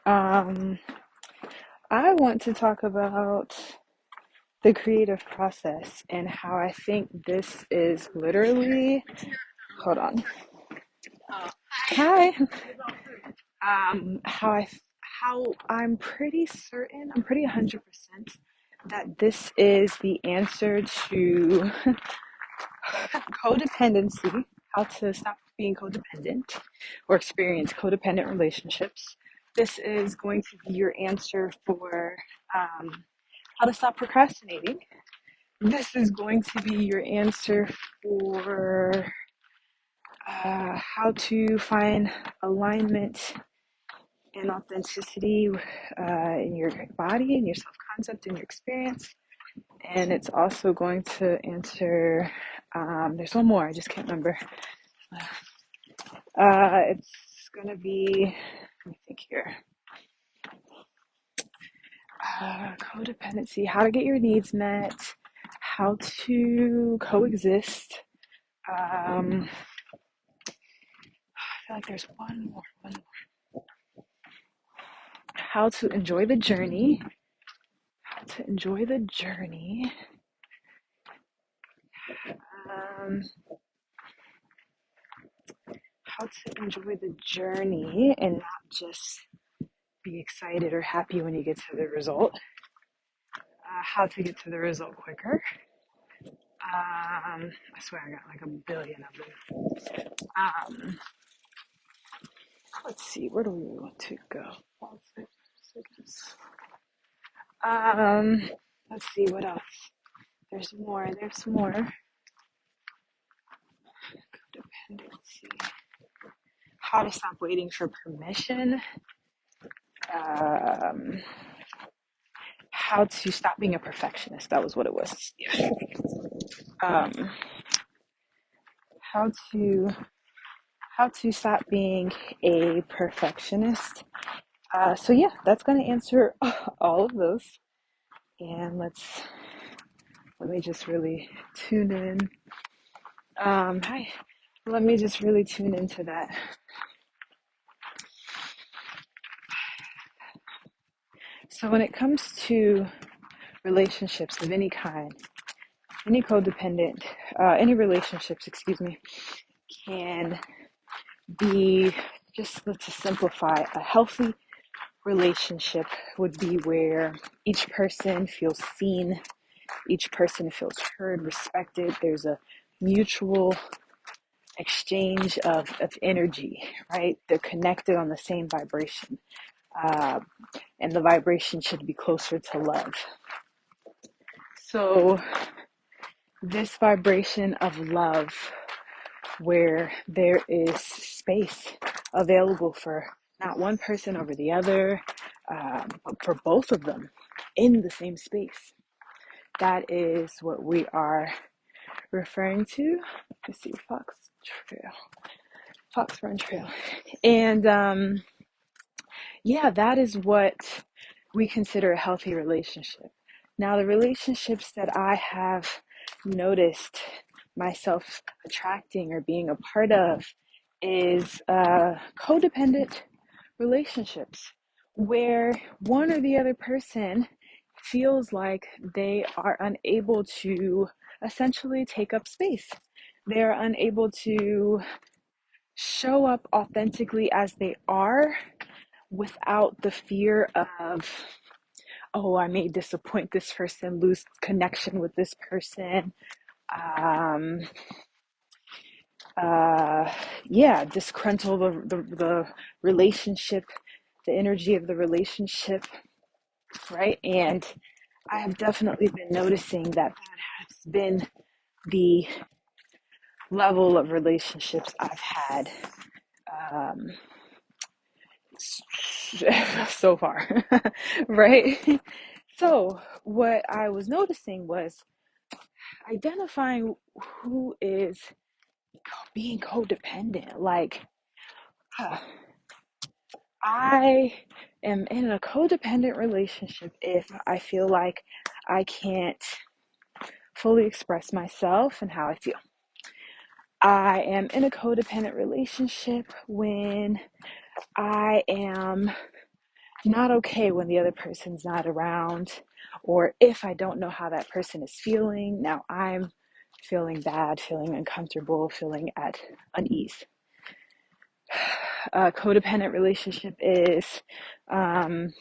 Um, I want to talk about the creative process and how I think this is literally, hold on. Hi. How I'm pretty certain, I'm pretty 100% that this is the answer to codependency, how to stop being codependent or experience codependent relationships. This is going to be your answer for how to stop procrastinating. This is going to be your answer for how to find alignment and authenticity in your body, in your self concept, in your experience. And it's also going to answer, there's one more, I just can't remember. It's going to be, let me think here. Codependency, how to get your needs met, how to coexist. I feel like there's one more. How to enjoy the journey. How to enjoy the journey. Um, how to enjoy the journey and not just be excited or happy when you get to the result. How to get to the result quicker. I swear I got like a billion of them. Let's see, where do we want to go? Um, let's see what else. There's more. There's more. Codependency. How to stop waiting for permission. Um, how to stop being a perfectionist. That was what it was. Um, how to how to stop being a perfectionist. So yeah, that's going to answer all of those. And let me just really tune in. Hi. Let me just really tune into that. So when it comes to relationships of any kind, any codependent, any relationships, excuse me, can be just, let's just simplify, a healthy relationship would be where each person feels seen, each person feels heard, respected. There's a mutual exchange of energy, right? They're connected on the same vibration. Uh, and the vibration should be closer to love. So, this vibration of love, where there is space available for not one person over the other, but for both of them in the same space. That is what we are referring to. Let's see, Fox Run Trail. And yeah, that is what we consider a healthy relationship. Now, the relationships that I have noticed myself attracting or being a part of is codependent relationships where one or the other person feels like they are unable to essentially take up space. They're unable to show up authentically as they are without the fear of, oh, I may disappoint this person, lose connection with this person. Um, Disgruntle the relationship, the energy of the relationship, right? And I have definitely been noticing that has been the level of relationships I've had um, so far, right? So, what I was noticing was identifying who is being codependent. Like, huh, I am in a codependent relationship if I feel like I can't fully express myself and how I feel. I am in a codependent relationship when I am not okay when the other person's not around, or if I don't know how that person is feeling, now I'm feeling bad, feeling uncomfortable, feeling at unease. A codependent relationship is um,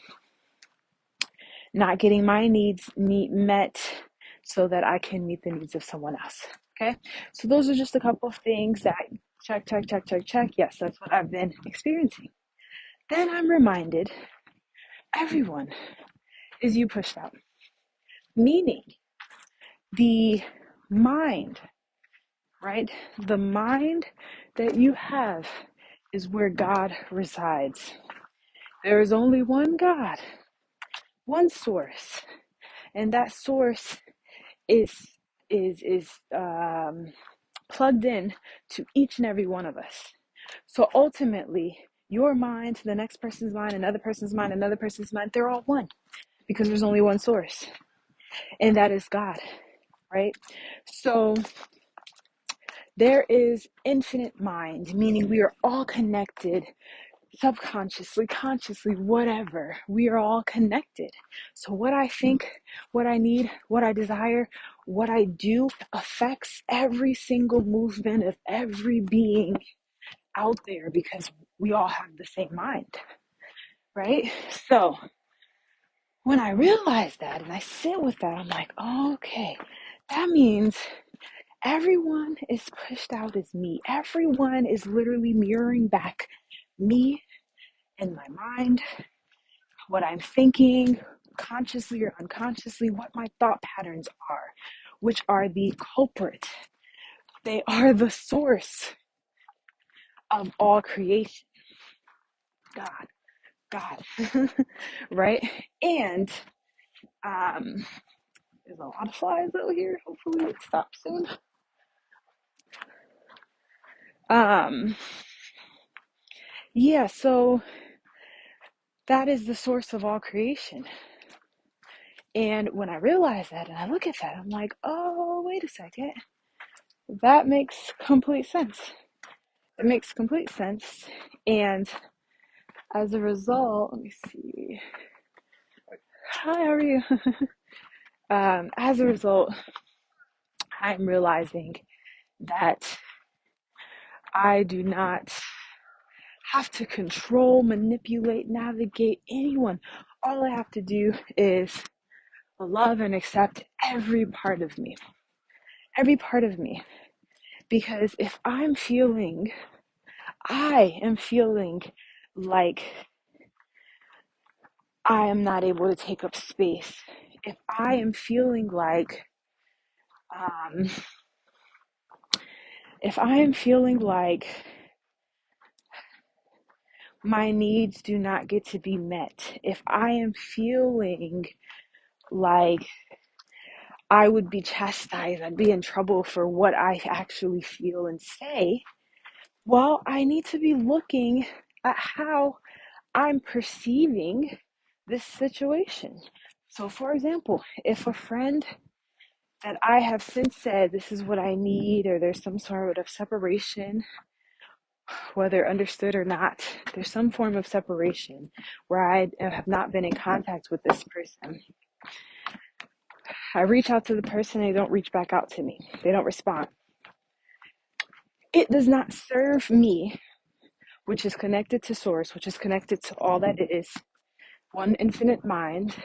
not getting my needs met so that I can meet the needs of someone else. Okay, so those are just a couple of things that check, check, check, check, check. Yes, that's what I've been experiencing. Then I'm reminded everyone is you pushed out, meaning the mind, right? The mind that you have is where God resides. There is only one God, one source, and that source is is plugged in to each and every one of us. So ultimately, your mind to the next person's mind, another person's mind, another person's mind, they're all one because there's only one source, and that is God, right? So there is infinite mind, meaning we are all connected subconsciously, consciously, whatever. We are all connected. So what I think, what I need, what I desire, what I do affects every single movement of every being out there because we all have the same mind, right? So when I realize that and I sit with that, I'm like, oh, okay, that means everyone is pushed out as me. Everyone is literally mirroring back me and my mind, what I'm thinking, consciously or unconsciously, what my thought patterns are, which are the culprit. They are the source of all creation. God, God, right? And there's a lot of flies out here. Hopefully it stops soon. Um, yeah, so that is the source of all creation. And when I realize that and I look at that, I'm like, oh, wait a second. That makes complete sense. It makes complete sense. And as a result, let me see. Hi, how are you? As a result, I'm realizing that I do not have to control, manipulate, navigate anyone. All I have to do is love and accept every part of me. Every part of me. Because if I am feeling like I am not able to take up space, if I am feeling like, um, if I am feeling like my needs do not get to be met, if I am feeling like I would be chastised, I'd be in trouble for what I actually feel and say, well, I need to be looking at how I'm perceiving this situation. So, for example, if a friend that I have since said, this is what I need, or there's some sort of separation, whether understood or not, there's some form of separation where I have not been in contact with this person. I reach out to the person, they don't reach back out to me, they don't respond. It does not serve me, which is connected to source, which is connected to all that is, one infinite mind,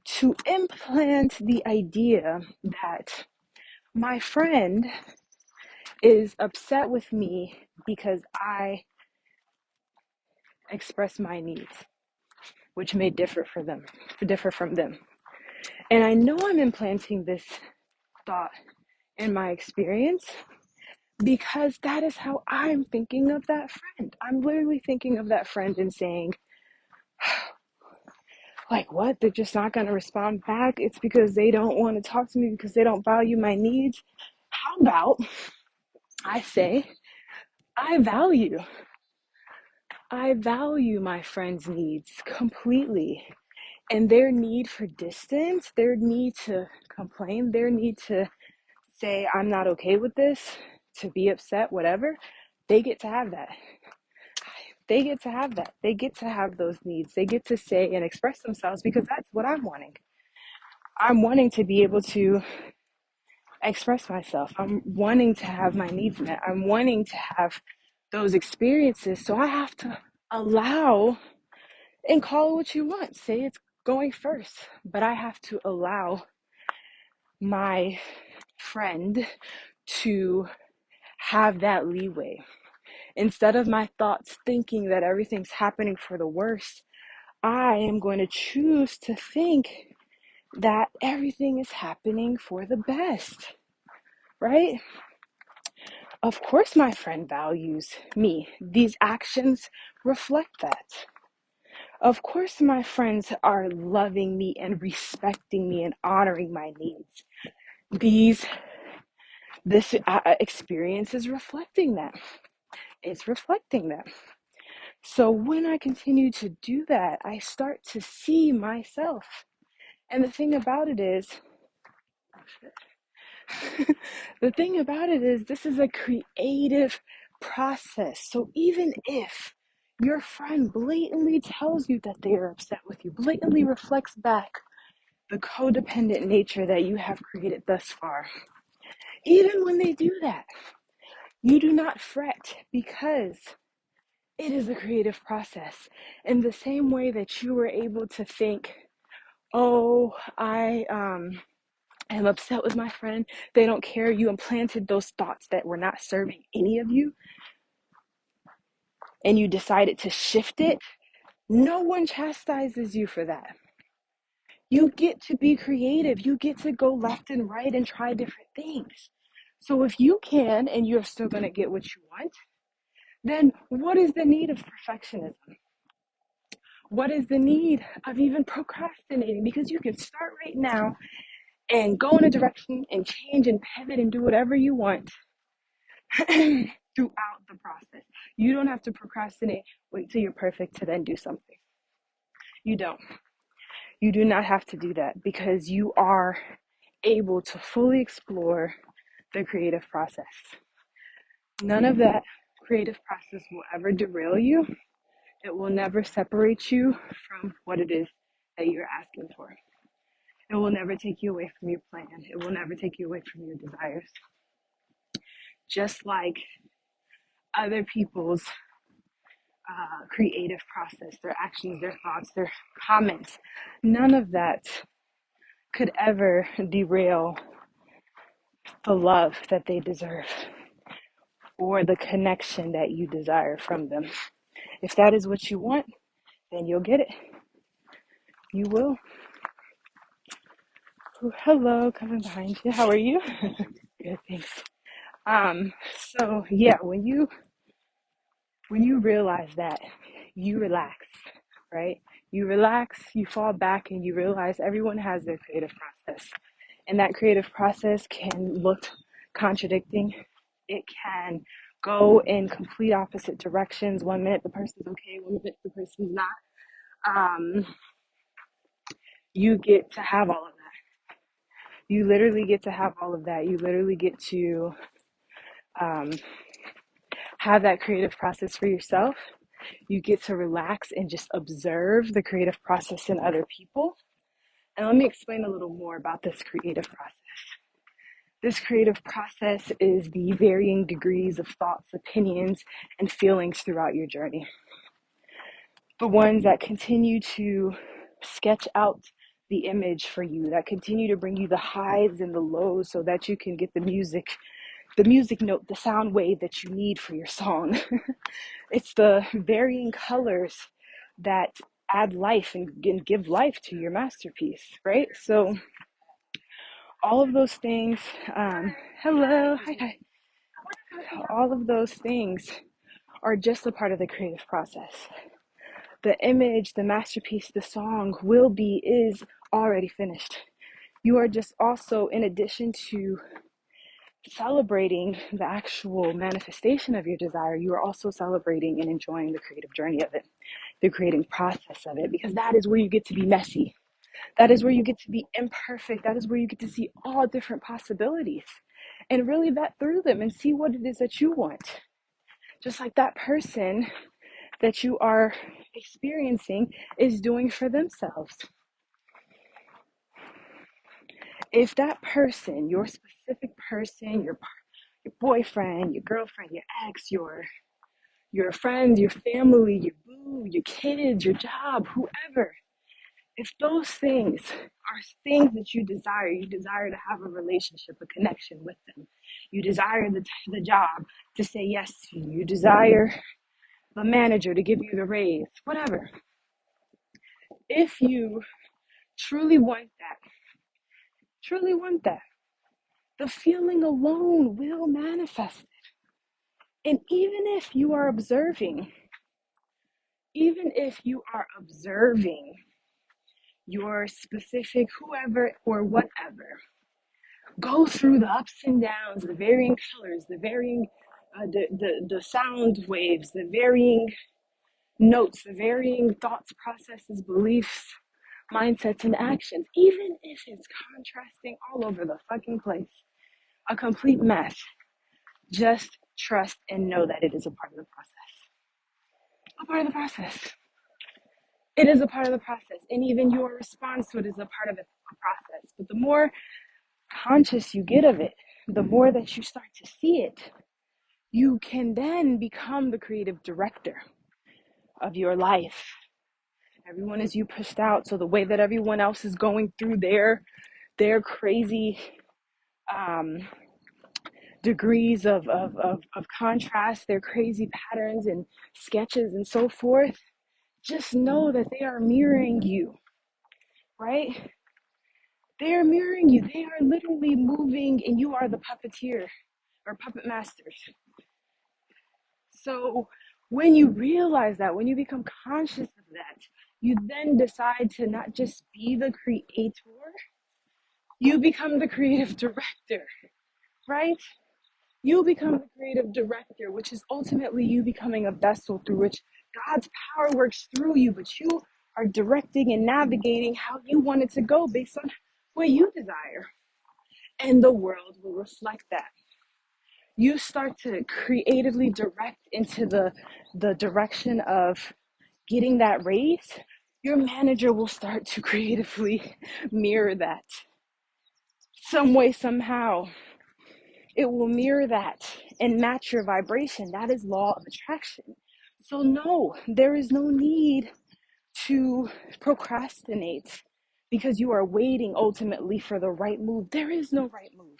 to implant the idea that my friend is upset with me because I express my needs, which may differ from them. And I know I'm implanting this thought in my experience because that is how I'm thinking of that friend. I'm literally thinking of that friend and saying, like, what? They're just not going to respond back? It's because they don't want to talk to me because they don't value my needs? How about I say, I value my friend's needs completely. And their need for distance, their need to complain, their need to say, I'm not okay with this, to be upset, whatever, they get to have that. They get to have that. They get to have those needs. They get to say and express themselves because that's what I'm wanting. I'm wanting to be able to express myself. I'm wanting to have my needs met. I'm wanting to have those experiences. So I have to allow and call it what you want. Say it's going first, but I have to allow my friend to have that leeway. Instead of my thoughts thinking that everything's happening for the worst, I am going to choose to think that everything is happening for the best, right? Of course, my friend values me. These actions reflect that. Of course, my friends are loving me and respecting me and honoring my needs. This experience is reflecting that. It's reflecting that. So when I continue to do that, I start to see myself. And the thing about it is, this is a creative process. So even if your friend blatantly tells you that they are upset with you, blatantly reflects back the codependent nature that you have created thus far, even when they do that, you do not fret because it is a creative process. In the same way that you were able to think, oh, I am upset with my friend, they don't care. You implanted those thoughts that were not serving any of you, and you decided to shift it. No one chastises you for that. You get to be creative. You get to go left and right and try different things. So if you can and you're still going to get what you want, then what is the need of perfectionism? What is the need of even procrastinating? Because you can start right now and go in a direction and change and pivot and do whatever you want throughout the process. You don't have to procrastinate, wait till you're perfect to then do something. You don't. You do not have to do that because you are able to fully explore the creative process. None of that creative process will ever derail you. It will never separate you from what it is that you're asking for. It will never take you away from your plan. It will never take you away from your desires. Just like other people's creative process, their actions, their thoughts, their comments, none of that could ever derail the love that they deserve or the connection that you desire from them. If that is what you want, then you'll get it. You will. Oh, hello, coming behind you. How are you? Good, thanks. So yeah, when you realize that, you relax, right? You relax, you fall back, and you realize everyone has their creative process. And that creative process can look contradicting. It can go in complete opposite directions. 1 minute the person's okay, 1 minute the person's not. You get to have all of that. You literally get to have all of that. You literally get to um, have that creative process for yourself. You get to relax and just observe the creative process in other people. And let me explain a little more about this creative process. This creative process is the varying degrees of thoughts, opinions, and feelings throughout your journey. The ones that continue to sketch out the image for you, that continue to bring you the highs and the lows so that you can get the music note, the sound wave that you need for your song. It's the varying colors that add life and give life to your masterpiece, right? So all of those things, hello, hi. All of those things are just a part of the creative process. The image, the masterpiece, the song is already finished. You are just also, in addition to celebrating the actual manifestation of your desire, you are also celebrating and enjoying the creative journey of it, the creating process of it, because that is where you get to be messy. That is where you get to be imperfect. That is where you get to see all different possibilities and really vet through them and see what it is that you want. Just like that person that you are experiencing is doing for themselves. If that person, your specific person, your boyfriend, your girlfriend, your ex, your friend, your family, your boo, your kids, your job, whoever, if those things are things that you desire to have a relationship, a connection with them, you desire the job to say yes to you, you desire the manager to give you the raise, whatever. If you truly want that, truly want that, the feeling alone will manifest. And even if you are observing your specific whoever or whatever go through the ups and downs, the varying colors, the varying the sound waves, the varying notes, the varying thoughts, processes, beliefs, mindsets, and actions, even if it's contrasting all over the fucking place, a complete mess, just trust and know that it is a part of the process. A part of the process. It is a part of the process. And even your response to it is a part of a process. But the more conscious you get of it, the more that you start to see it, you can then become the creative director of your life. Everyone is you pushed out. So the way that everyone else is going through their crazy degrees of contrast, their crazy patterns and sketches and so forth, just know that they are mirroring you, right? They are mirroring you. They are literally moving, and you are the puppeteer or puppet masters. So when you realize that, when you become conscious of that, you then decide to not just be the creator, you become the creative director, right? You become the creative director, which is ultimately you becoming a vessel through which God's power works through you, but you are directing and navigating how you want it to go based on what you desire. And the world will reflect that. You start to creatively direct into the direction of getting that raise, your manager will start to creatively mirror that. Some way, somehow, it will mirror that and match your vibration. That is law of attraction. So no, there is no need to procrastinate because you are waiting ultimately for the right move. There is no right move.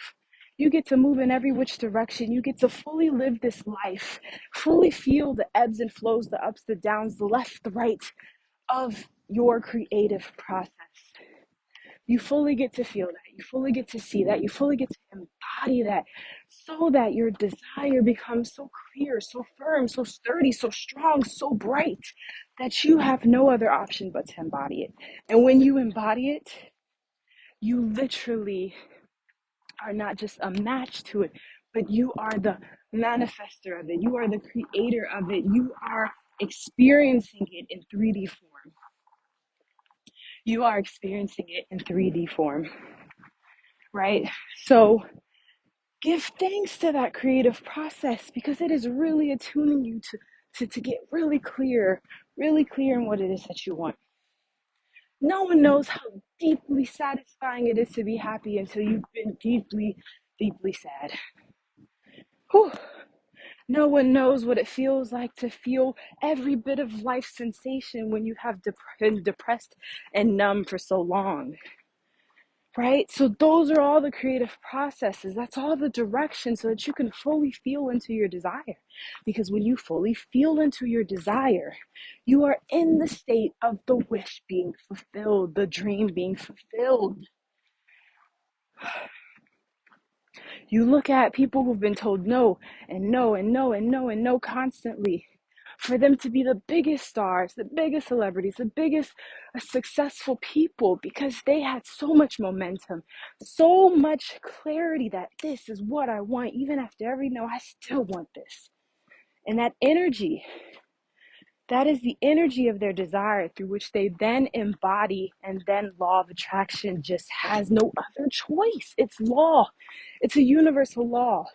You get to move in every which direction. You get to fully live this life, fully feel the ebbs and flows, the ups, the downs, the left, the right of your creative process. You fully get to feel that. You fully get to see that. You fully get to embody that so that your desire becomes so clear, so firm, so sturdy, so strong, so bright that you have no other option but to embody it. And when you embody it, you literally are not just a match to it, but you are the manifester of it. You are the creator of it. You are experiencing it in 3D form. You are experiencing it in 3D form, right? So give thanks to that creative process because it is really attuning you to get really clear in what it is that you want. No one knows how deeply satisfying it is to be happy until you've been deeply, deeply sad. Whew. No one knows what it feels like to feel every bit of life sensation when you have been depressed and numb for so long. Right? So those are all the creative processes. That's all the direction so that you can fully feel into your desire. Because when you fully feel into your desire, you are in the state of the wish being fulfilled, the dream being fulfilled. You look at people who've been told no and no and no and no and no constantly. For them to be the biggest stars, the biggest celebrities, the biggest successful people because they had so much momentum, so much clarity that this is what I want. Even after every no, I still want this. And that energy, that is the energy of their desire through which they then embody, and then law of attraction just has no other choice. It's law. It's a universal law.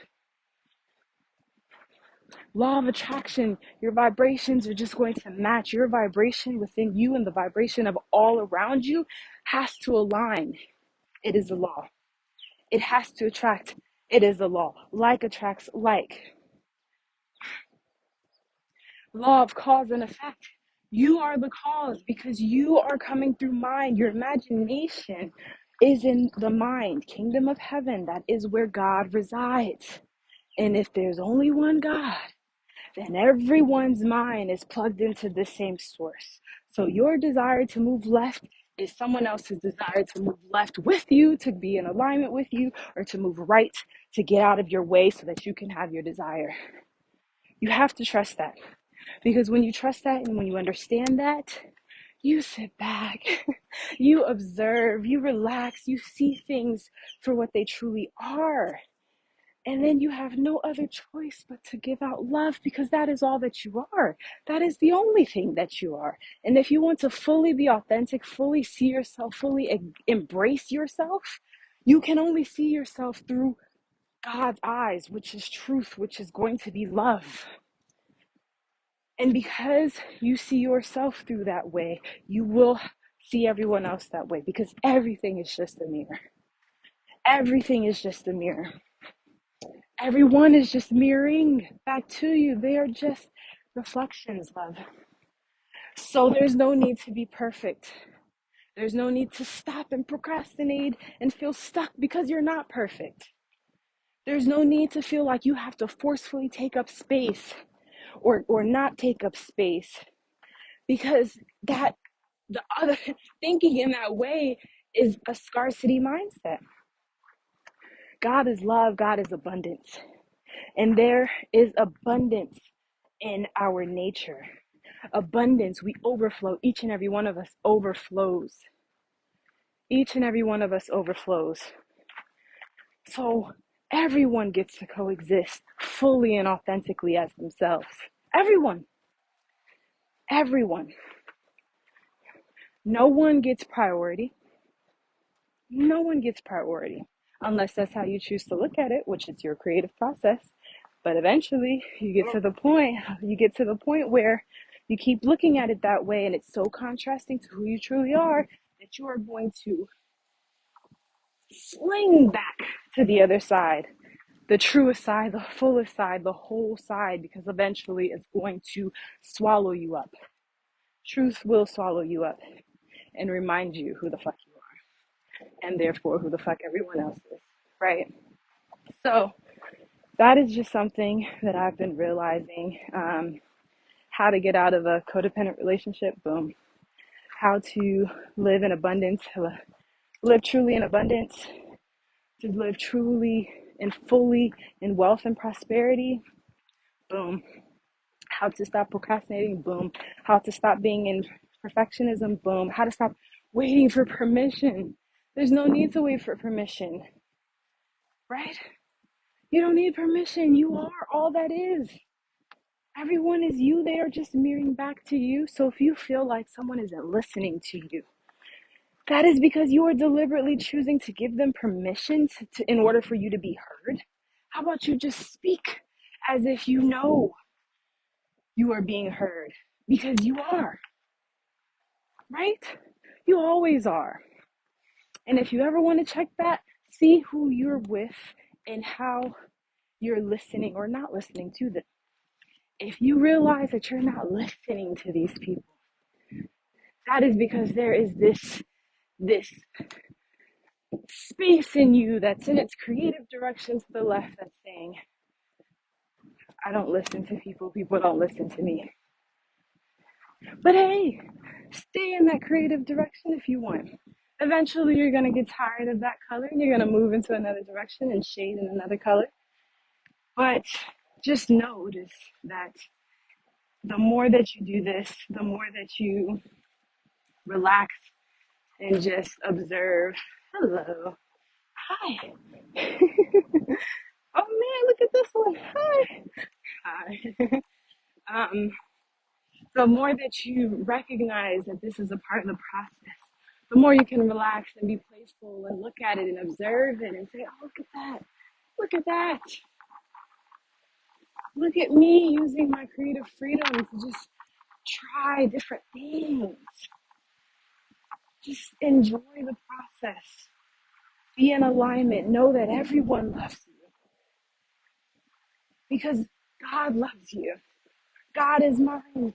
Law of attraction, your vibrations are just going to match. Your vibration within you and the vibration of all around you has to align. It is a law. It has to attract. It is a law. Like attracts like. Law of cause and effect. You are the cause because you are coming through mind. Your imagination is in the mind. Kingdom of heaven, that is where God resides. And if there's only one God, then everyone's mind is plugged into the same source. So your desire to move left is someone else's desire to move left with you, to be in alignment with you, or to move right, to get out of your way so that you can have your desire. You have to trust that. Because when you trust that and when you understand that, you sit back, you observe, you relax, you see things for what they truly are. And then you have no other choice but to give out love because that is all that you are. That is the only thing that you are. And if you want to fully be authentic, fully see yourself, fully embrace yourself, you can only see yourself through God's eyes, which is truth, which is going to be love. And because you see yourself through that way, you will see everyone else that way because everything is just a mirror. Everything is just a mirror. Everyone is just mirroring back to you. They are just reflections, love. So there's no need to be perfect. There's no need to stop and procrastinate and feel stuck because you're not perfect. There's no need to feel like you have to forcefully take up space or not take up space because that the other thinking in that way is a scarcity mindset. God is love, God is abundance. And there is abundance in our nature. Abundance, we overflow. Each and every one of us overflows. Each and every one of us overflows. So everyone gets to coexist fully and authentically as themselves. Everyone. Everyone. No one gets priority. No one gets priority unless that's how you choose to look at it, which is your creative process. But eventually you get to the point where you keep looking at it that way and it's so contrasting to who you truly are that you are going to sling back to the other side, the truest side, the fullest side, the whole side, because eventually it's going to swallow you up. Truth will swallow you up and remind you who the fuck you are, and therefore who the fuck everyone else is, right? So that is just something that I've been realizing. How to get out of a codependent relationship, boom. How to live in abundance, live truly in abundance, to live truly and fully in wealth and prosperity, boom. How to stop procrastinating, boom. How to stop being in perfectionism, boom. How to stop waiting for permission. There's no need to wait for permission, right? You don't need permission. You are all that is. Everyone is you. They are just mirroring back to you. So if you feel like someone isn't listening to you, that is because you are deliberately choosing to give them permission in order for you to be heard. How about you just speak as if you know you are being heard? Because you are, right? You always are. And if you ever want to check that, see who you're with and how you're listening or not listening to them. If you realize that you're not listening to these people, that is because there is this space in you that's in its creative direction to the left that's saying, I don't listen to people, people don't listen to me. But hey, stay in that creative direction if you want. Eventually you're going to get tired of that color and you're going to move into another direction and shade in another color. But just notice that the more that you do this, the more that you relax and just observe. Hello. Hi. Oh man, look at this one. Hi. Hi. The more that you recognize that this is a part of the process, the more you can relax and be playful and look at it and observe it and say, oh, look at that. Look at that. Look at me using my creative freedom to just try different things. Just enjoy the process. Be in alignment. Know that everyone loves you because God loves you. God is mind.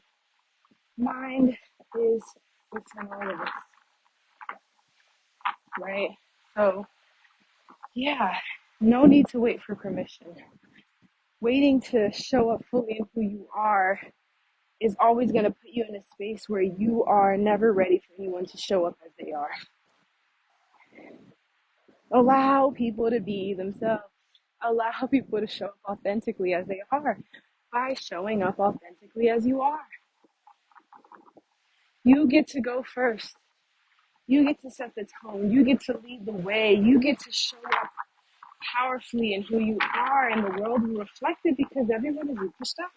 Mind is within all of us, right? So, yeah, no need to wait for permission. Waiting to show up fully in who you are is always going to put you in a space where you are never ready for anyone to show up as they are. Allow people to be themselves. Allow people to show up authentically as they are by showing up authentically as you are. You get to go first. You get to set the tone. You get to lead the way. You get to show up powerfully in who you are, and the world will reflect it because everyone is pushed up.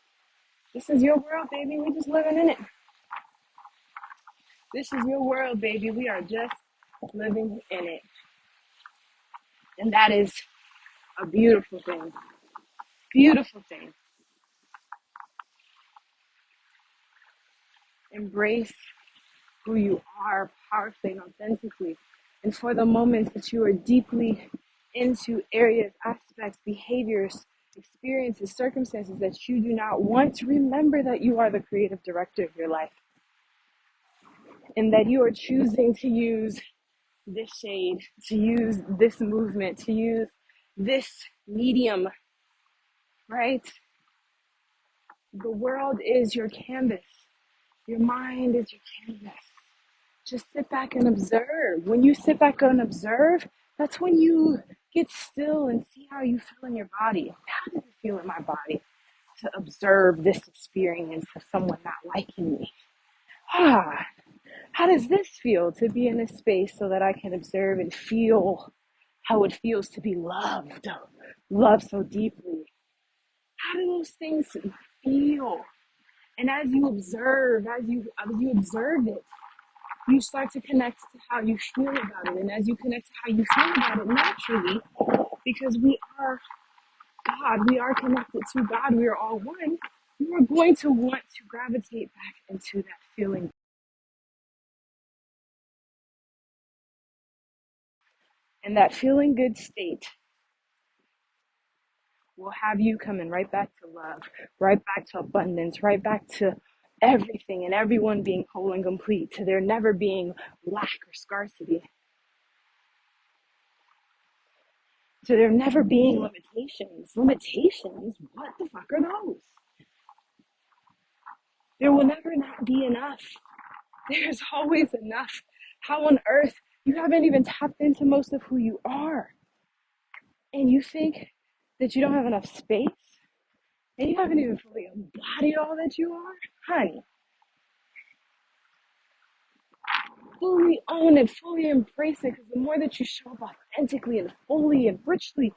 This is your world, baby. We're just living in it. This is your world, baby. We are just living in it. And that is a beautiful thing. Beautiful thing. Embrace who you are powerfully and authentically. And for the moments that you are deeply into areas, aspects, behaviors, experiences, circumstances that you do not want to, remember that you are the creative director of your life and that you are choosing to use this shade, to use this movement, to use this medium, right? The world is your canvas. Your mind is your canvas. Just sit back and observe. When you sit back and observe, that's when you get still and see how you feel in your body. How does it feel in my body to observe this experience of someone not liking me? Ah, how does this feel to be in a space so that I can observe and feel how it feels to be loved, loved so deeply? How do those things feel? And as you observe, as you observe it, you start to connect to how you feel about it. And as you connect to how you feel about it naturally, because we are God, we are connected to God, we are all one, you are going to want to gravitate back into that feeling. And that feeling good state will have you coming right back to love, right back to abundance, right back to everything and everyone being whole and complete, to there never being lack or scarcity, to there never being limitations. Limitations? What the fuck are those? There will never not be enough. There's always enough. How on earth? You haven't even tapped into most of who you are. And you think that you don't have enough space? And you haven't even fully embodied all that you are? Honey, fully own it, fully embrace it. Because the more that you show up authentically and fully and richly,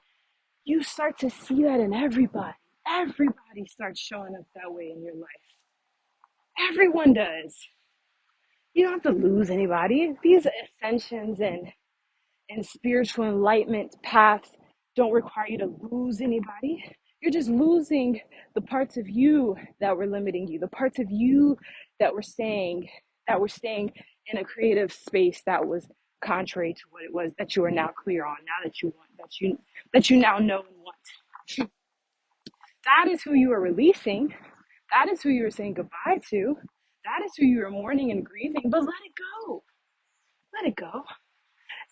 you start to see that in everybody. Everybody starts showing up that way in your life. Everyone does. You don't have to lose anybody. These ascensions and spiritual enlightenment paths don't require you to lose anybody. You're just losing the parts of you that were limiting you, the parts of you that were staying in a creative space that was contrary to what it was that you are now clear on, now that you want, that you now know and want. That is who you are releasing. That is who you are saying goodbye to. That is who you are mourning and grieving. But let it go. Let it go.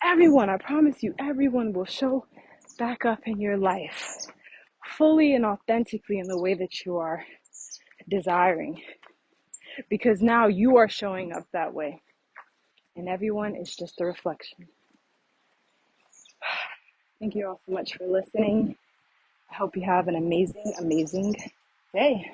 Everyone, I promise you, everyone will show back up in your life fully and authentically in the way that you are desiring. Because now you are showing up that way. And everyone is just a reflection. Thank you all so much for listening. I hope you have an amazing, amazing day.